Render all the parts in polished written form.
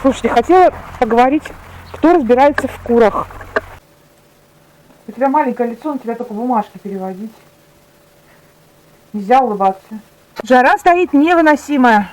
Слушайте, хотела поговорить, кто разбирается в курах. У тебя маленькое лицо, на тебя только бумажки переводить. Нельзя улыбаться. Жара стоит невыносимая.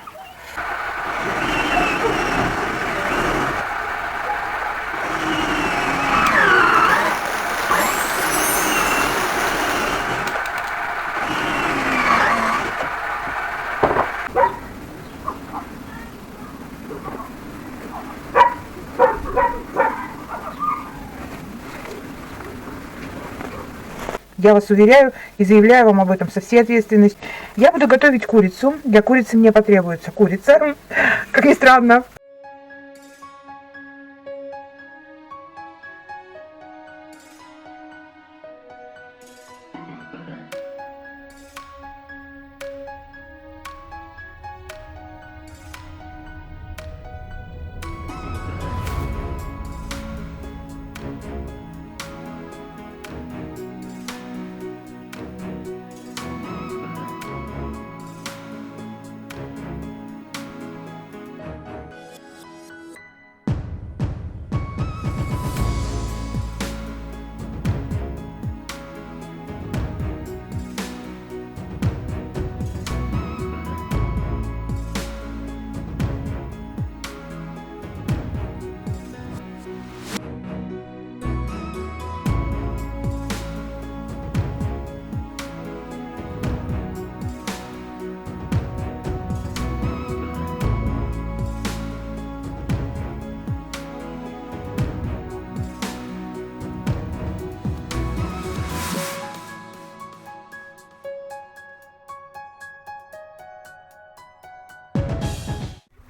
Я вас уверяю и заявляю вам об этом со всей ответственностью. Я буду готовить курицу. Для курицы мне потребуется курица, как ни странно.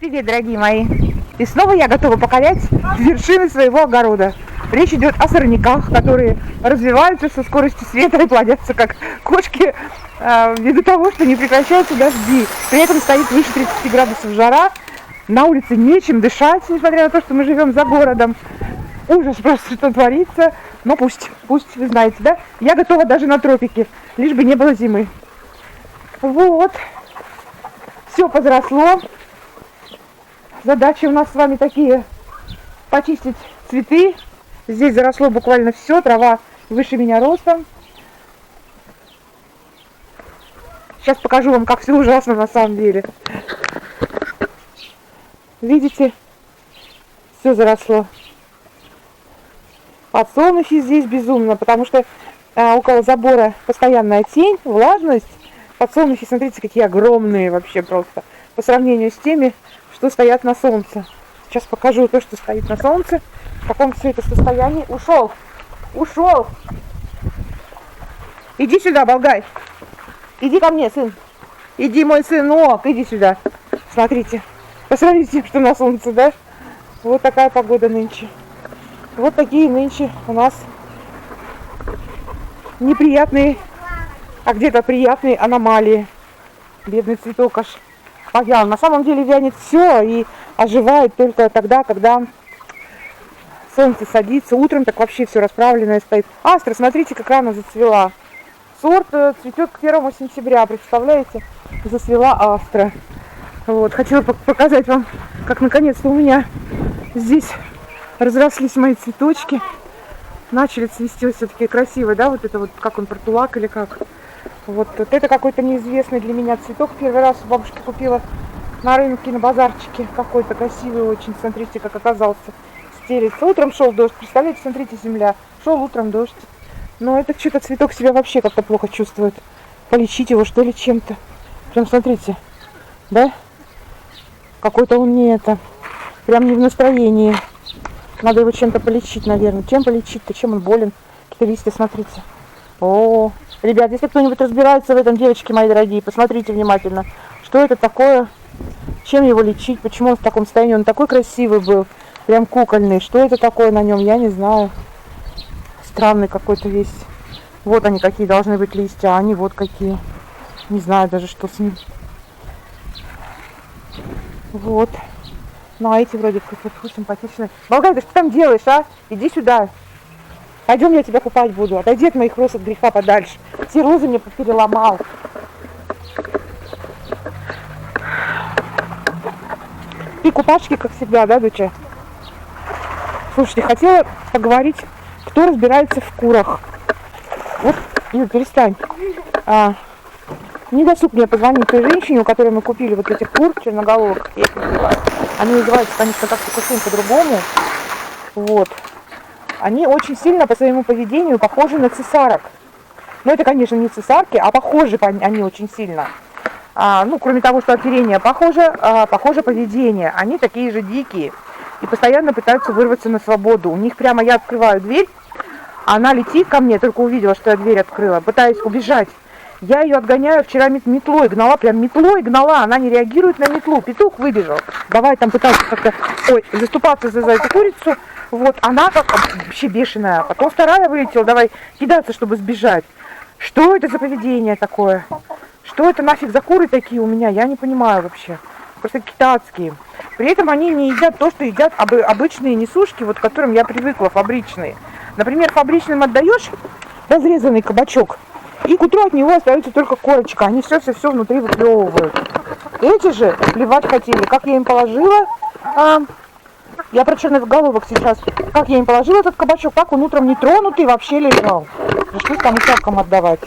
Привет, дорогие мои! И снова я готова покорять вершины своего огорода. Речь идет о сорняках, которые развиваются со скоростью света и плодятся как кошки ввиду того, что не прекращаются дожди. При этом стоит выше 30 градусов жара. На улице нечем дышать, несмотря на то, что мы живем за городом. Ужас просто, что творится. Но пусть, вы знаете, да? Я готова даже на тропики, лишь бы не было зимы. Вот. Все позросло. Задачи у нас с вами такие: почистить цветы. Здесь заросло буквально все, трава выше меня ростом. Сейчас покажу вам, как все ужасно на самом деле. Видите? Все заросло. Подсолнухи здесь безумно, потому что около забора постоянная тень, влажность. Подсолнухи, смотрите, какие огромные вообще просто по сравнению с теми, что стоят на солнце. Сейчас покажу то, что стоит на солнце, в каком все это состоянии. Ушел! Иди сюда, Болгай! Иди ко мне, сын! Иди, мой сынок, иди сюда! Смотрите, по сравнению с тем, что на солнце, да? Вот такая погода нынче. Вот такие нынче у нас неприятные, а где-то приятные аномалии. Бедный цветок аж повял. На самом деле вянет все и оживает только тогда, когда солнце садится. Утром так вообще все расправленное стоит. Астра, смотрите, как рано зацвела. Сорт цветет к 1 сентября, представляете? Зацвела астра. Вот, хотела показать вам, как наконец-то у меня здесь разрослись мои цветочки. Начали цвести все-таки красиво, да? Вот это вот, как он, портулак или как? Вот это какой-то неизвестный для меня цветок. Первый раз у бабушки купила на рынке, на базарчике. Какой-то красивый очень. Смотрите, как оказался. Стелится. Утром шел дождь. Представляете, смотрите, земля. Шел утром дождь. Но этот что-то цветок себя вообще как-то плохо чувствует. Полечить его, что ли, чем-то. Прям смотрите. Да? Какой-то он не это. Прям не в настроении. Надо его чем-то полечить, наверное. Чем полечить-то? Чем он болен? Какие-то листья, смотрите. О, ребят, если кто-нибудь разбирается в этом, девочки мои дорогие, посмотрите внимательно, что это такое, чем его лечить, почему он в таком состоянии. Он такой красивый был, прям кукольный. Что это такое на нем, я не знаю. Странный какой-то весь. Вот они какие должны быть листья, а они вот какие. Не знаю даже, что с ним. Вот. Ну, а эти вроде симпатичные. Болгай, ты что там делаешь, а? Иди сюда. Пойдем, я тебя купать буду. Отойди от моих роз от греха подальше. Все розы мне переломал. Какие купашки, как всегда, да, доча? Слушайте, хотела поговорить, кто разбирается в курах. Вот, Юль, перестань. Не досуг мне позвонить той женщине, у которой мы купили вот этих кур черноголовых. Я их называю. Они называются, конечно, как-то совсем по-другому. Вот. Они очень сильно по своему поведению похожи на цесарок. Но это, конечно, не цесарки, а похожи они очень сильно. Ну, кроме того, что оперение похоже поведение. Они такие же дикие и постоянно пытаются вырваться на свободу. У них прямо я открываю дверь, она летит ко мне, только увидела, что я дверь открыла, пытаясь убежать. Я ее отгоняю, вчера метлой гнала, прям метлой гнала, она не реагирует на метлу. Петух выбежал. Давай там пытался как-то, заступаться за эту курицу. Вот, она как вообще бешеная. Потом вторая вылетела, давай кидаться, чтобы сбежать. Что это за поведение такое? Что это нафиг за куры такие у меня? Я не понимаю вообще. Просто китайские. При этом они не едят то, что едят обычные несушки, вот к которым я привыкла, фабричные. Например, фабричным отдаешь разрезанный кабачок, и к утру от него остается только корочка. Они все внутри выплевывают. Эти же плевать хотели. Как я им положила, я про черноголовок сейчас, как я им положила этот кабачок, так он утром нетронутый вообще лежал. Пришлось там утявкам отдавать.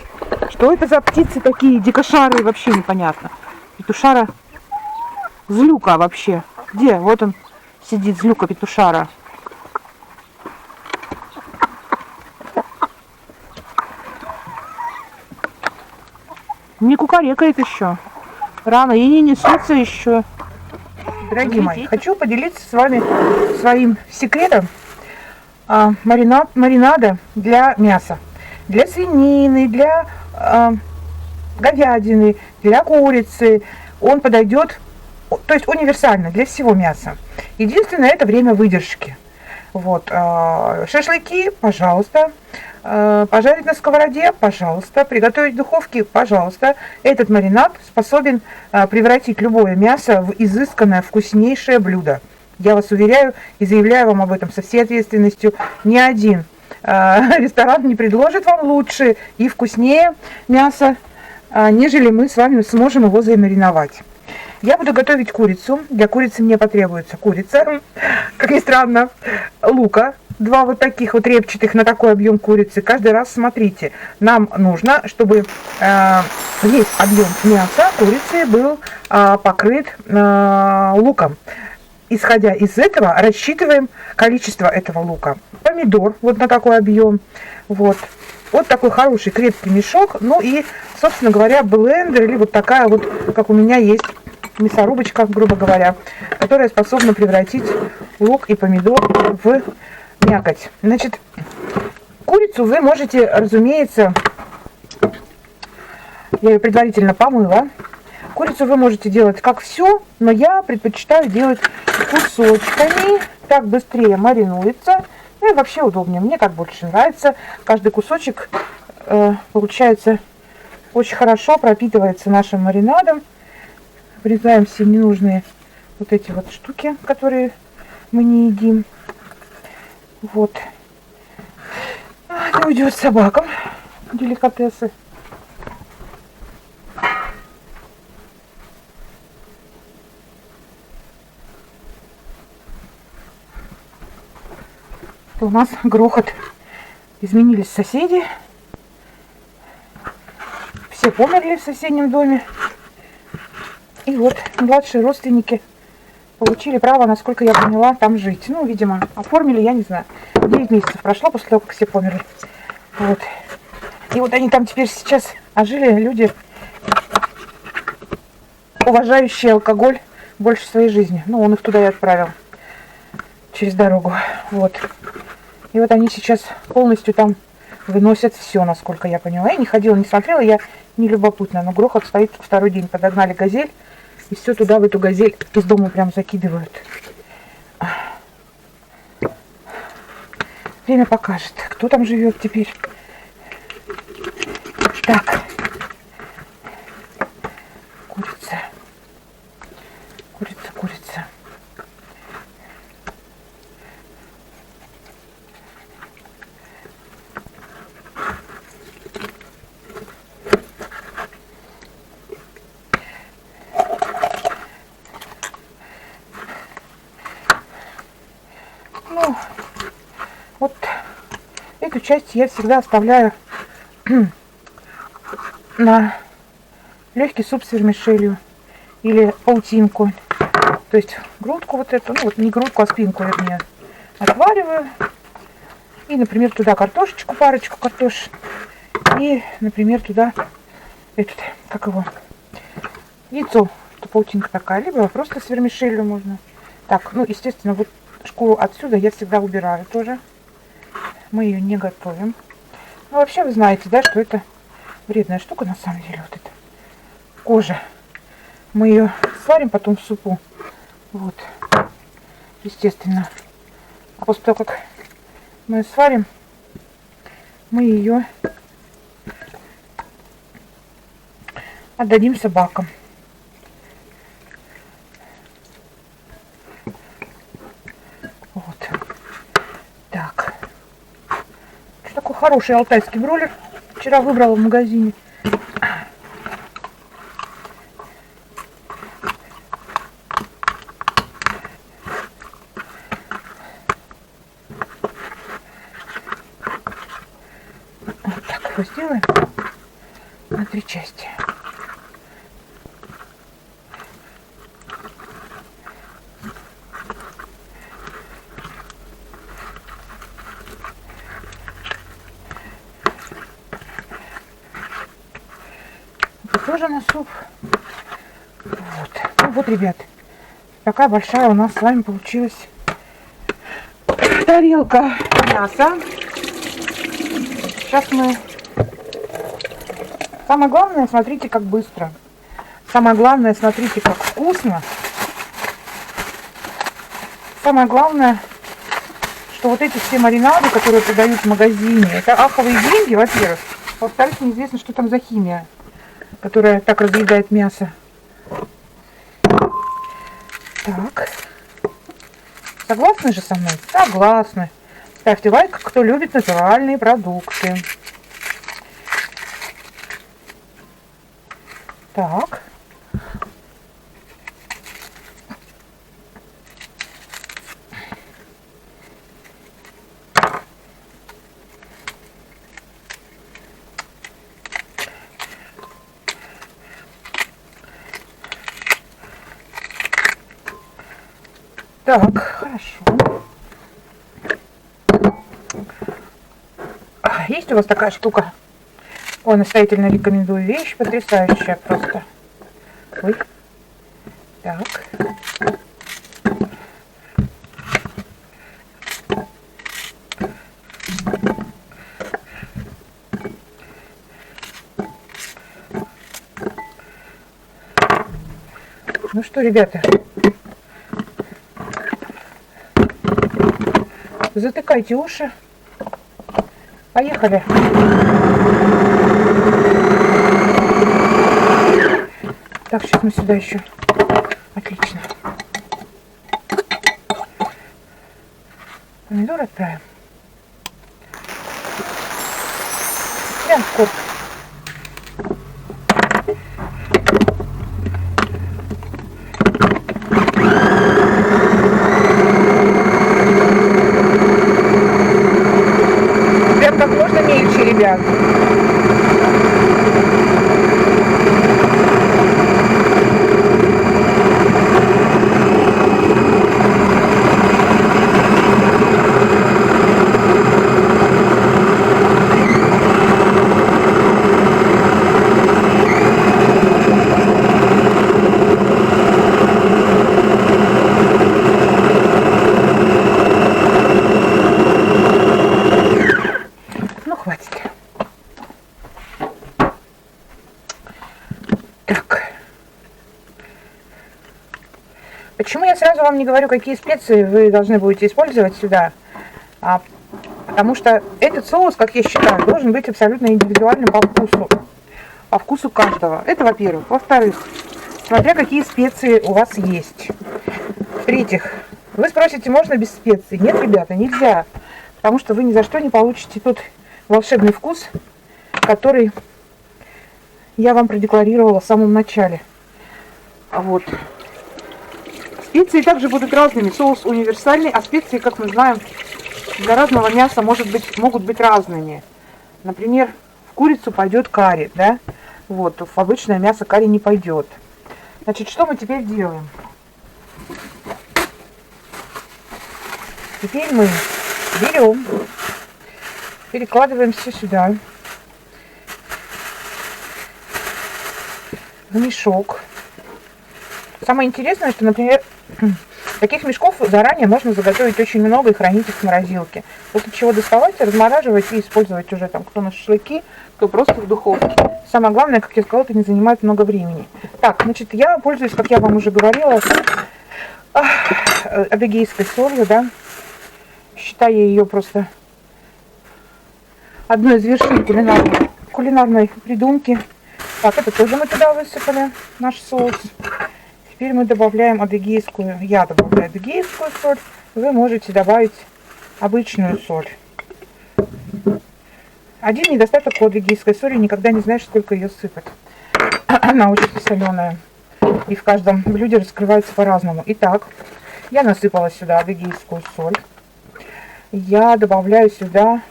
Что это за птицы такие, дикошары, вообще непонятно. Петушара, злюка вообще. Где? Вот он сидит, злюка петушара. Не кукарекает еще. Рано, и не несутся еще. Дорогие мои, хочу поделиться с вами своим секретом маринада для мяса. Для свинины, для говядины, для курицы. Он подойдет, то есть универсально для всего мяса. Единственное, это время выдержки. Вот, шашлыки, пожалуйста. Пожарить на сковороде, пожалуйста. Приготовить в духовке, пожалуйста. Этот маринад способен превратить любое мясо в изысканное, вкуснейшее блюдо. Я вас уверяю и заявляю вам об этом со всей ответственностью. Ни один ресторан не предложит вам лучше и вкуснее мясо, нежели мы с вами сможем его замариновать. Я буду готовить курицу. Для курицы мне потребуется курица, как ни странно, лука. 2 вот таких вот репчатых на такой объем курицы. Каждый раз смотрите. Нам нужно, чтобы весь объем мяса курицы был покрыт луком. Исходя из этого, рассчитываем количество этого лука. Помидор вот на такой объем. Вот такой хороший крепкий мешок. Ну и, собственно говоря, блендер или вот такая вот, как у меня есть, мясорубочка, грубо говоря, которая способна превратить лук и помидор в мякоть. Значит, курицу вы можете, разумеется, я ее предварительно помыла. Курицу вы можете делать как всю, но я предпочитаю делать кусочками. Так быстрее маринуется. Ну и вообще удобнее. Мне так больше нравится. Каждый кусочек получается очень хорошо пропитывается нашим маринадом. Вырезаем все ненужные вот эти вот штуки, которые мы не едим. Вот. Это уйдет собакам. Деликатесы. У нас грохот. Изменились соседи. Все померли в соседнем доме. И вот младшие родственники получили право, насколько я поняла, там жить. Ну, видимо, оформили, я не знаю. 9 месяцев прошло после того, как все померли. Вот. И вот они там теперь сейчас ожили, люди, уважающие алкоголь больше своей жизни. Ну, он их туда и отправил. Через дорогу. Вот. И вот они сейчас полностью там выносят все, насколько я поняла. Я не ходила, не смотрела, я не любопытна. Но грохот стоит второй день. Подогнали газель. И все туда, в эту газель, из дома прям закидывают. Время покажет, кто там живет теперь. Так. Курица. Курица, курица. Ну, вот эту часть я всегда оставляю на легкий суп с вермишелью или паутинку. То есть грудку вот эту, ну вот не грудку, а спинку, вернее, отвариваю. И, например, туда картошечку, парочку картош. И, например, туда этот, как его, яйцо. Это паутинка такая. Либо просто с вермишелью можно. Так, ну, естественно, вот шкуру отсюда я всегда убираю тоже. Мы ее не готовим. Ну, вообще, вы знаете, да, что это вредная штука, на самом деле, вот эта кожа. Мы ее сварим потом в супу. Вот, естественно. А после того, как мы ее сварим, мы ее отдадим собакам. Вот. Так. Что такой хороший алтайский бройлер. Вчера выбрала в магазине. Вот так его сделаем на 3 части. Тоже на суп. Вот. Ну вот, ребят, такая большая у нас с вами получилась тарелка мяса. Сейчас мы... Самое главное, смотрите, как быстро. Самое главное, смотрите, как вкусно. Самое главное, что вот эти все маринады, которые продают в магазине, это аховые деньги, во-первых. Во-вторых, неизвестно, что там за химия, которая так разъедает мясо. Так. Согласны же со мной? Согласны. Ставьте лайк, кто любит натуральные продукты. Так. Так, хорошо. Есть у вас такая штука? Ой, настоятельно рекомендую. Вещь потрясающая просто. Ой. Так. Ну что, ребята, затыкайте уши. Поехали. Так, сейчас мы сюда еще. Отлично. Помидоры отправим. Прям в корпус. Прям как можно мельче, ребят. Почему я сразу вам не говорю, какие специи вы должны будете использовать сюда? Потому что этот соус, как я считаю, должен быть абсолютно индивидуальным по вкусу. По вкусу каждого. Это во-первых. Во-вторых, смотря какие специи у вас есть. В-третьих, вы спросите, можно без специй? Нет, ребята, нельзя. Потому что вы ни за что не получите тот волшебный вкус, который я вам продекларировала в самом начале. Вот. Специи также будут разными. Соус универсальный, а специи, как мы знаем, для разного мяса могут быть разными. Например, в курицу пойдет карри, да? Вот, в обычное мясо карри не пойдет. Значит, что мы теперь делаем? Теперь мы берем, перекладываем все сюда, в мешок. Самое интересное, что, например, таких мешков заранее можно заготовить очень много и хранить их в морозилке. После чего доставать, размораживать и использовать уже там кто на шашлыки, кто просто в духовке. Самое главное, как я сказала, это не занимает много времени. Так, значит, я пользуюсь, как я вам уже говорила, адыгейской солью, да. Считаю ее просто одной из вершин кулинарной придумки. Так, это тоже мы туда высыпали, наш соус. Теперь мы добавляем адыгейскую, я добавляю адыгейскую соль. Вы можете добавить обычную соль. Один недостаток у адыгейской соли, никогда не знаешь, сколько ее сыпать. Она очень соленая. И в каждом блюде раскрывается по-разному. Итак, я насыпала сюда адыгейскую соль. Я добавляю сюда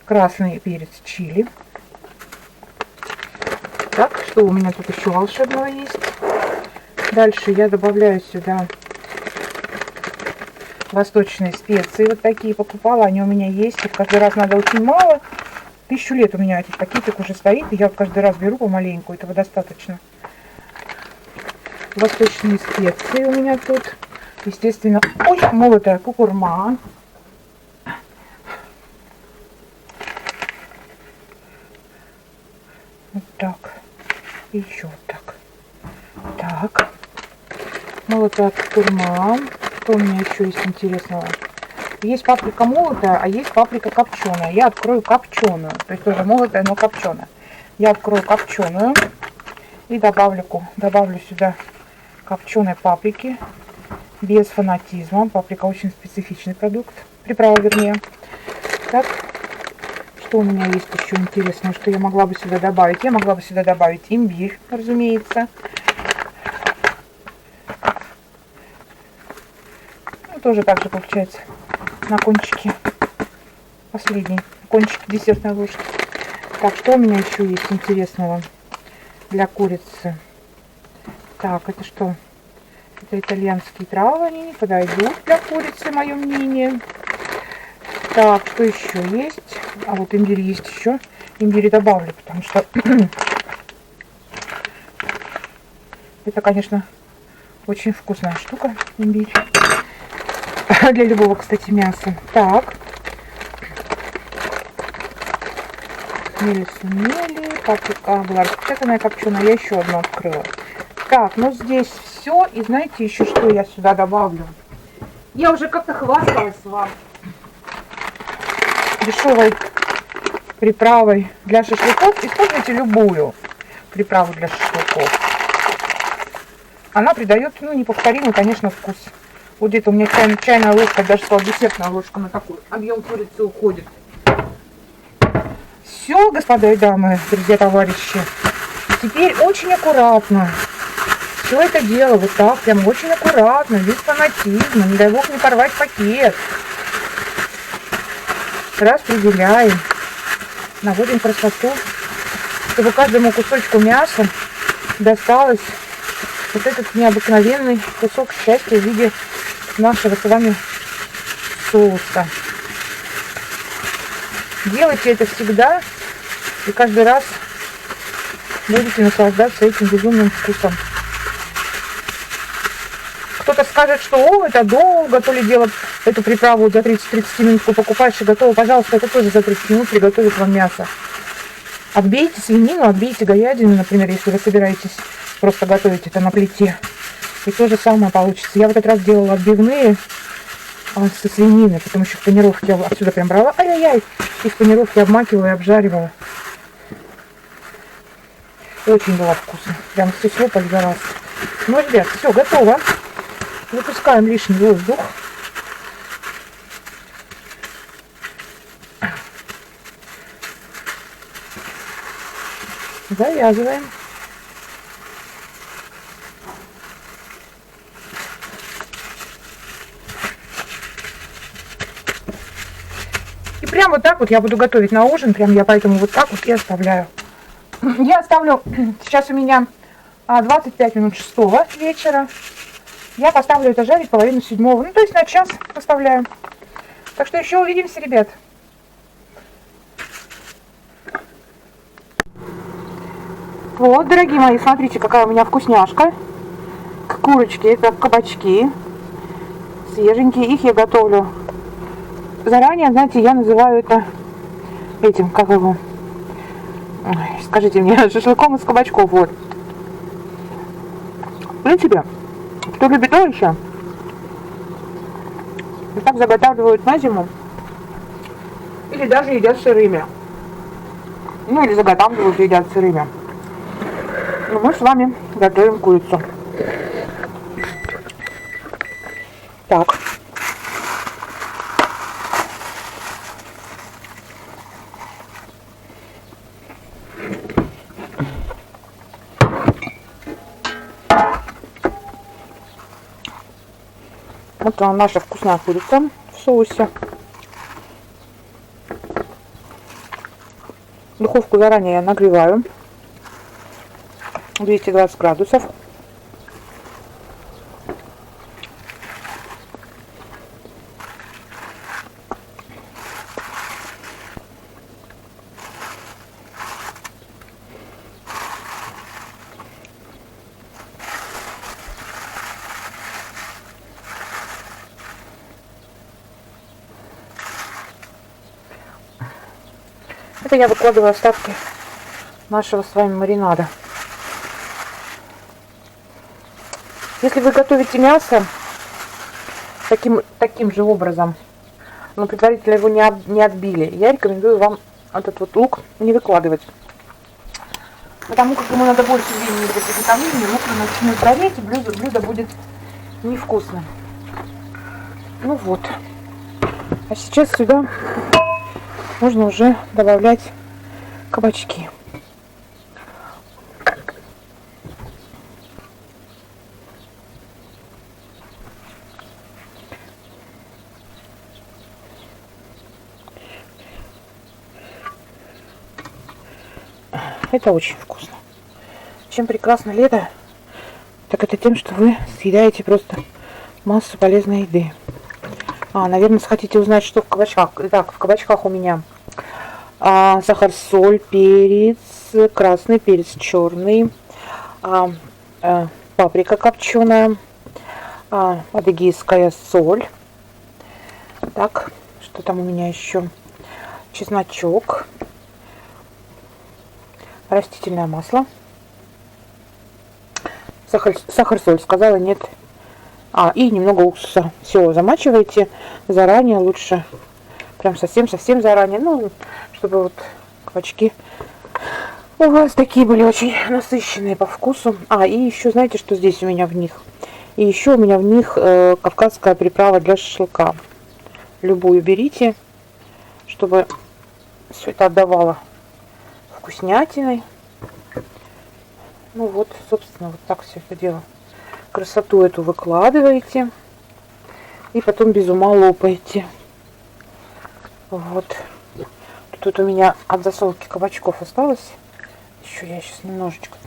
красный перец чили. Так, что у меня тут еще волшебного есть? Дальше я добавляю сюда восточные специи. Вот такие покупала, они у меня есть. Их каждый раз надо очень мало. 1000 лет у меня этот пакетик уже стоит. И я каждый раз беру помаленьку. Этого достаточно. Восточные специи у меня тут. Естественно, ой, молотая кукурма. Вот так. И еще вот так. Так. Молотая куркума. Что у меня еще есть интересного? Есть паприка молотая, а есть паприка копченая. Я открою копченую. То есть тоже молотая, но копченая. Я открою копченую. И добавлю сюда копченой паприки. Без фанатизма. Паприка очень специфичный продукт. Приправа, вернее. Так. Что у меня есть еще интересного, что я могла бы сюда добавить? Я могла бы сюда добавить имбирь, разумеется. Ну, тоже так же получается на кончике. Последний кончик десертной ложки. Так, что у меня еще есть интересного для курицы? Так, это что? Это итальянские травы, они не подойдут для курицы, мое мнение. Так, что еще есть? А вот имбирь есть еще. Имбирь добавлю, потому что это, конечно, очень вкусная штука, имбирь. Для любого, кстати, мяса. Так. Мели, паприка была распечатанная, копченая. Я еще одну открыла. Так, ну здесь все. И знаете еще, что я сюда добавлю? Я уже как-то хвасталась вам дешевой приправой для шашлыков. Используйте любую приправу для шашлыков. Она придает, ну, неповторимый, конечно, вкус. Вот где-то у меня чайная ложка, даже сказала, десертная ложка на такой объем курицы уходит. Все, господа и дамы, друзья, товарищи. Теперь очень аккуратно все это дело вот так, прям очень аккуратно, без фанатизма, не дай бог не порвать пакет. Распределяем, наводим красоту, чтобы каждому кусочку мяса досталось вот этот необыкновенный кусок счастья в виде нашего с вами соуса. Делайте это всегда и каждый раз будете наслаждаться этим безумным вкусом. Кто-то скажет, что это долго, то ли делать эту приправу за 30-30 минут покупаешь и готово. Пожалуйста, это тоже за 30 минут приготовит вам мясо. Отбейте свинину, отбейте говядину, например, если вы собираетесь просто готовить это на плите. И то же самое получится. Я в этот раз делала отбивные со свинины, потому что в панировке я отсюда прям брала. Ай-яй-яй! И в панировке обмакивала и обжаривала. Очень было вкусно. Прям все слопали за раз. Ну, ребят, все, готово. Выпускаем лишний воздух. Завязываем. И прям вот так вот я буду готовить на ужин. Прям я поэтому вот так вот и оставляю. Я оставлю, сейчас у меня 25 минут 6 вечера. Я поставлю это жарить половину 7. Ну, то есть на час поставляю. Так что еще увидимся, ребят. Вот, дорогие мои, смотрите, какая у меня вкусняшка. К курочке, это кабачки. Свеженькие, их я готовлю заранее, знаете, я называю это этим, как его, ой, скажите мне, шашлыком из кабачков, вот. В принципе, кто любит овощи, и так заготавливают на зиму, или даже едят сырыми. Ну, или заготавливают и едят сырыми. Но мы с вами готовим курицу. Так. Вот она, наша вкусная курица в соусе. Духовку заранее я нагреваю. 220 градусов. Это я выкладываю остатки нашего с вами маринада. Если вы готовите мясо таким же образом, но предварительно его не отбили, я рекомендую вам этот вот лук не выкладывать. Потому как ему надо больше времени для приготовления, лук начнет гореть, и блюдо будет невкусным. Ну вот. А сейчас сюда можно уже добавлять кабачки. Это очень вкусно. Чем прекрасно лето, так это тем, что вы съедаете просто массу полезной еды. Наверное, хотите узнать, что в кабачках. Итак, в кабачках у меня сахар, соль, перец, красный, перец черный, паприка копченая, адыгейская соль. Так, что там у меня еще? Чесночок, растительное масло, сахар, соль, сказала, нет. И немного уксуса. Все замачиваете заранее, лучше прям совсем заранее, ну, чтобы вот кабачки у вас такие были очень насыщенные по вкусу. И еще знаете, что здесь у меня в них? И еще у меня в них кавказская приправа для шашлыка. Любую берите, чтобы все это отдавало вкуснятиной. Ну вот, собственно, вот так все это дело. Красоту эту выкладываете и потом без ума лопаете. Вот. Тут у меня от засолки кабачков осталось. Еще я сейчас немножечко.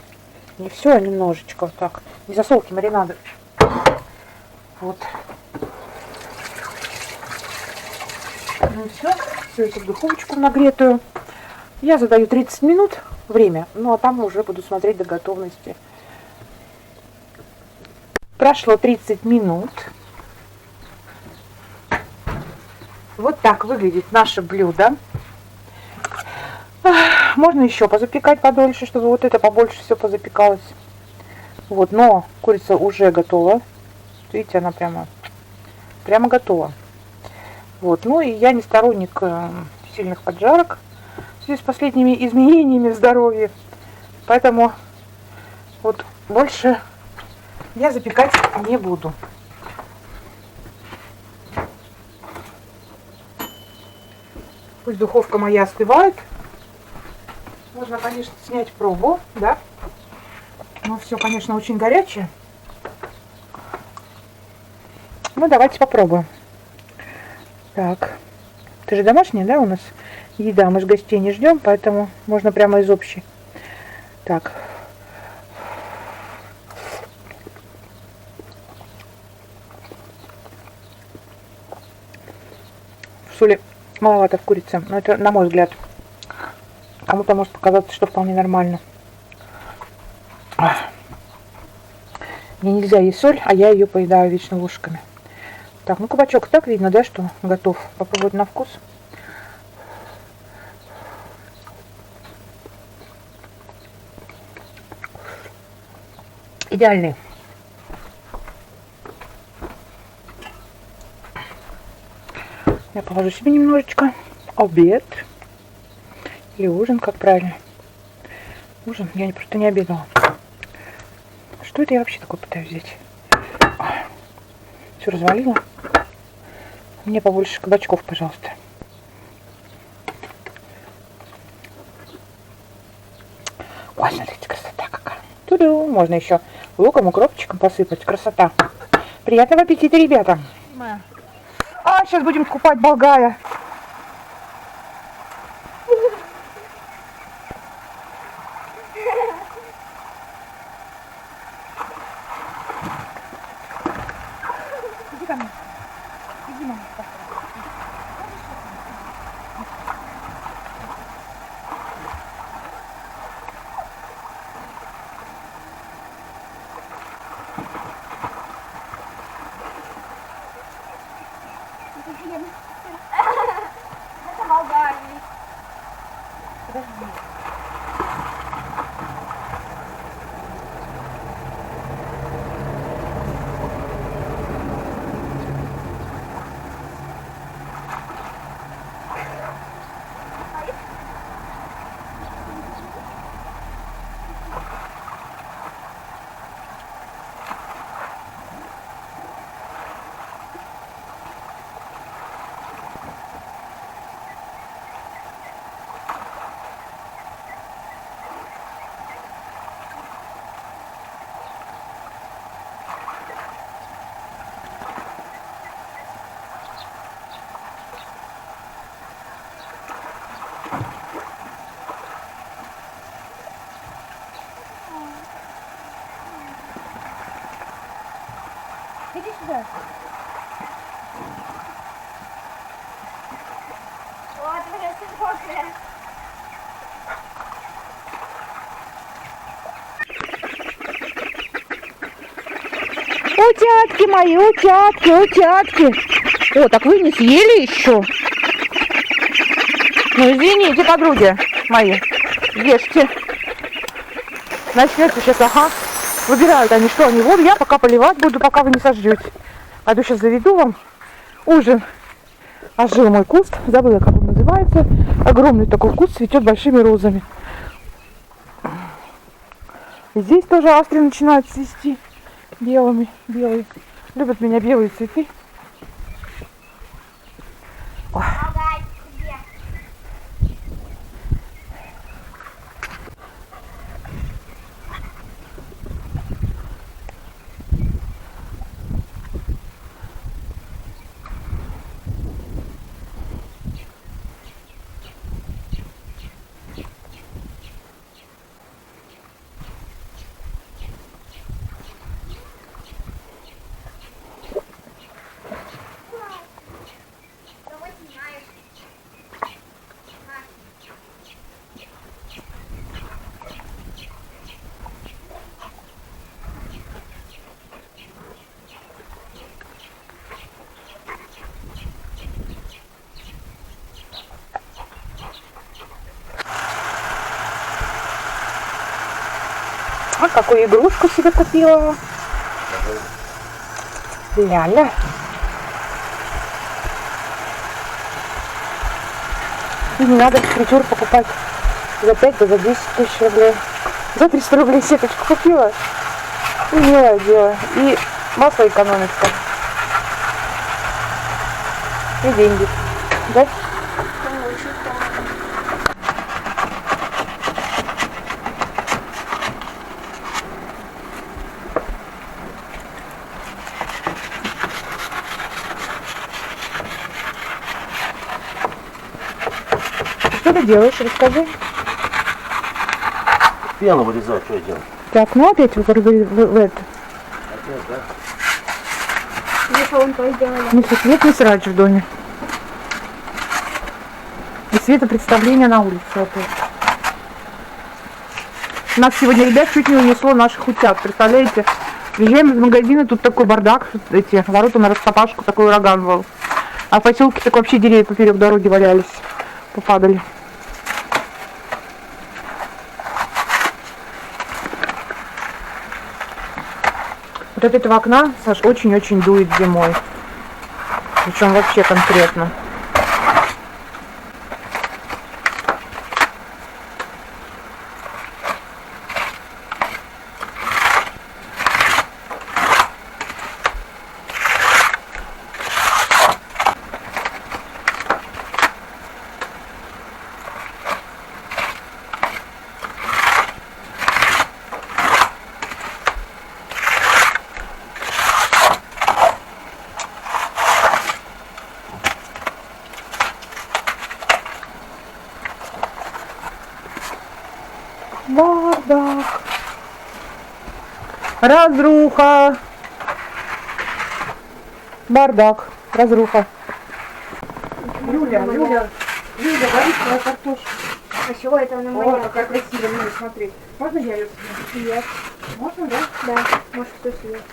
Не все, а немножечко. Вот так. Не засолки, маринады. Вот. Ну и все. Все это в духовочку нагретую. Я задаю 30 минут время. Ну а там уже буду смотреть до готовности. Прошло 30 минут. Вот так выглядит наше блюдо. Можно еще позапекать подольше, чтобы вот это побольше все позапекалось. Вот, но курица уже готова. Видите, она прямо готова. Вот, ну и я не сторонник сильных поджарок в связи с последними изменениями в здоровье. Поэтому вот больше я запекать не буду. Пусть духовка моя остывает. Можно, конечно, снять пробу, да? Но все, конечно, очень горячее. Ну, давайте попробуем. Так, Это же домашняя, да, у нас еда. Мы же гостей не ждем, поэтому можно прямо из общей. Так. Соли маловато в курице, но это на мой взгляд. Кому-то может показаться, что вполне нормально. Мне нельзя есть соль, а я ее поедаю вечно ложками. Так, ну кабачок так видно, да, что готов. Попробовать на вкус. Идеальный. Я положу себе немножечко. Обед. Или ужин, как правильно. Ужин? Я просто не обедала. Что это я вообще такое пытаюсь взять? Все развалила. Мне побольше кабачков, пожалуйста. Ой, смотрите, красота какая. Туду. Можно еще луком, укропчиком посыпать. Красота. Приятного аппетита, ребята. А, сейчас будем купать болгая. Иди ко мне. Иди, мама. Это болгар. Подожди. Иди сюда. Вот, твоя сыночка. Утятки мои, утятки, утятки. О, так вы не съели еще? Ну, извините, подруги мои. Ешьте. Начнется сейчас, ага. Выбирают они, что они. Вот я пока поливать буду, пока вы не сожрете. Пойду сейчас заведу вам ужин. Ожил мой куст. Забыла, как он называется. Огромный такой куст, цветет большими розами. И здесь тоже астры начинают цвести белыми. Белые. Любят меня белые цветы. Ой. Болгар, где? Кого снимаешь? А какую игрушку себе купила? Ляля. И не надо фритюр покупать за 5, за 10 тысяч рублей. За 300 рублей сеточку купила. И милое дело. И масло экономится. И деньги. Да? что ты делаешь? Расскажи. Пену вырезать, что я делаю? Так, ну опять в это. Опять, да? Мне поломку сделали. Ну, свет не срач в доме. И светопредставление на улице опять. Нас сегодня, ребят, чуть не унесло наших утят. Представляете? Приезжаем из магазина, тут такой бардак, эти ворота на распашку, такой ураган был. А в поселке так вообще деревья поперек дороги валялись, попадали. Вот от этого окна, Саш, очень-очень дует зимой. Причем вообще конкретно. Бардак. Разруха. Бардак. Разруха. Юля, варит твою картошку. А чего это она О, моя? какая красивая, Юля, смотри. Можно я ее съем? Нет. Можно, да? Да, может кто съест.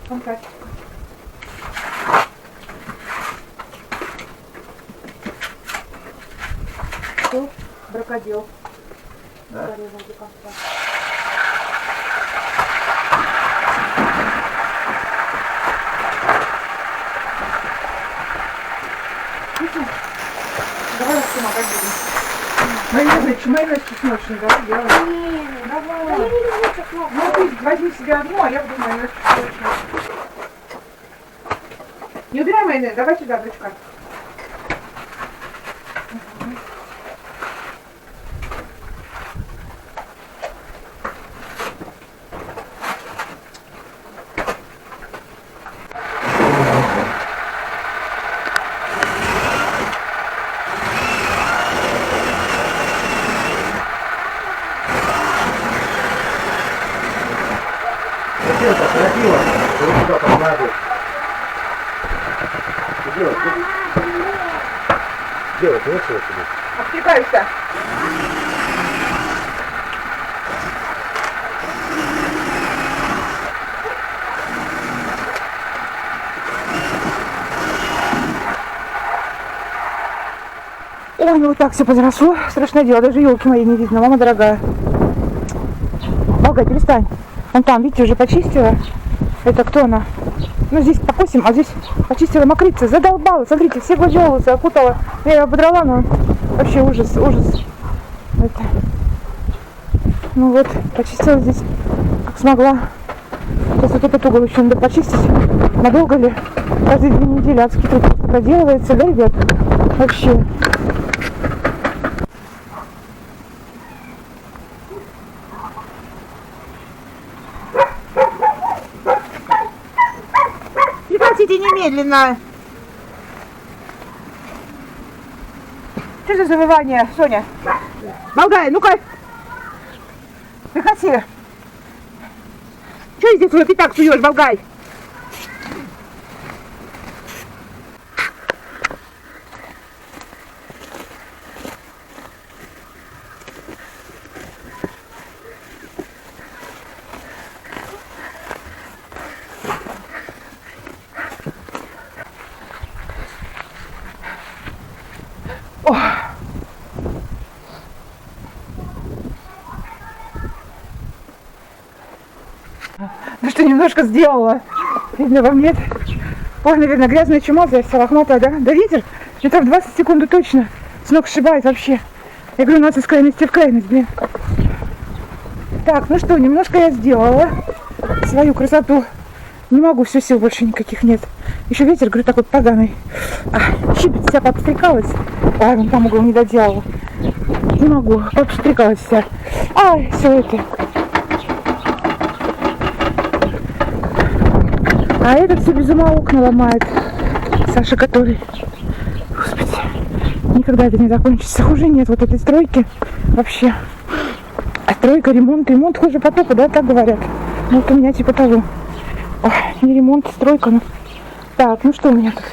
Фантастика. Что? Бракодел. Да? Порезал до конца. Вкусно? Давай вообще магазин. Майонез чесночный, давай делай. Я Давай. не люблю чеснок. Ну ты возьми себе одну, а я буду майонез чесночный. Не убирай майонез, давай сюда, дочка. Зачем так красиво? Что туда помогает? Что делать? Делать нечего тебе. Обтекайся. Ой, ну вот так все позросло. Страшное дело, даже елки моей не видно, мама дорогая. Волга, перестань. Вон там, видите, уже почистила. Это кто она? Ну здесь покосим, а здесь почистила мокрица. Задолбала, смотрите, все волосы окутала. Я ее ободрала, но вообще ужас, ужас. Это. Ну вот, почистила здесь, как смогла. Сейчас вот этот угол еще надо почистить. Надолго ли? Каждые 2 недели адский труд проделывается, да, ребят? Вообще. Прекратите немедленно! Что за завывание, Соня? Болгай, ну-ка! Прекрати! Что здесь свой пятак суешь, Болгай? Ну что, немножко сделала. Видно, вам нет. Ой, наверное, грязная чумазая, вся лохматая, да? Да ветер, метров 20 секунд точно. С ног сшибает вообще. Я говорю, у нас из крайности в крайность, блин. Так, ну что, немножко я сделала свою красоту. Не могу, все, сил больше никаких нет. Еще ветер, говорю, такой поганый. Щипец вся подстрекалась. Ай, вон там угол не доделала. Не могу, подстрекалась вся. Ай, все это. А этот все без ума окна ломает. Саша, который... Господи, никогда это не закончится. Хуже нет вот этой стройки вообще. А стройка, ремонт хуже потопа, да, так говорят. Ну, вот у меня типа того. Ой, не ремонт, а стройка, ну. Так, ну что у меня тут?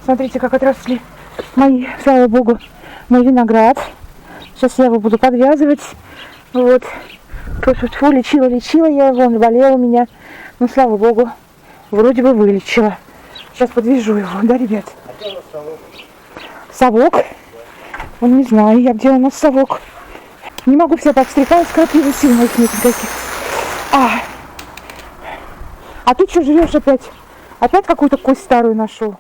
Смотрите, как отросли мои, слава богу, мой виноград. Сейчас я его буду подвязывать. Вот. Фу, лечила я его, он болел у меня. Ну, слава богу, вроде бы вылечила. Сейчас подвяжу его, да, ребят? А где у нас совок? Совок? Он не знаю, я где у нас совок. Не могу все так встряхать, крапивы сильно их нет никаких. А ты что жрешь опять? Опять какую-то кость старую нашел?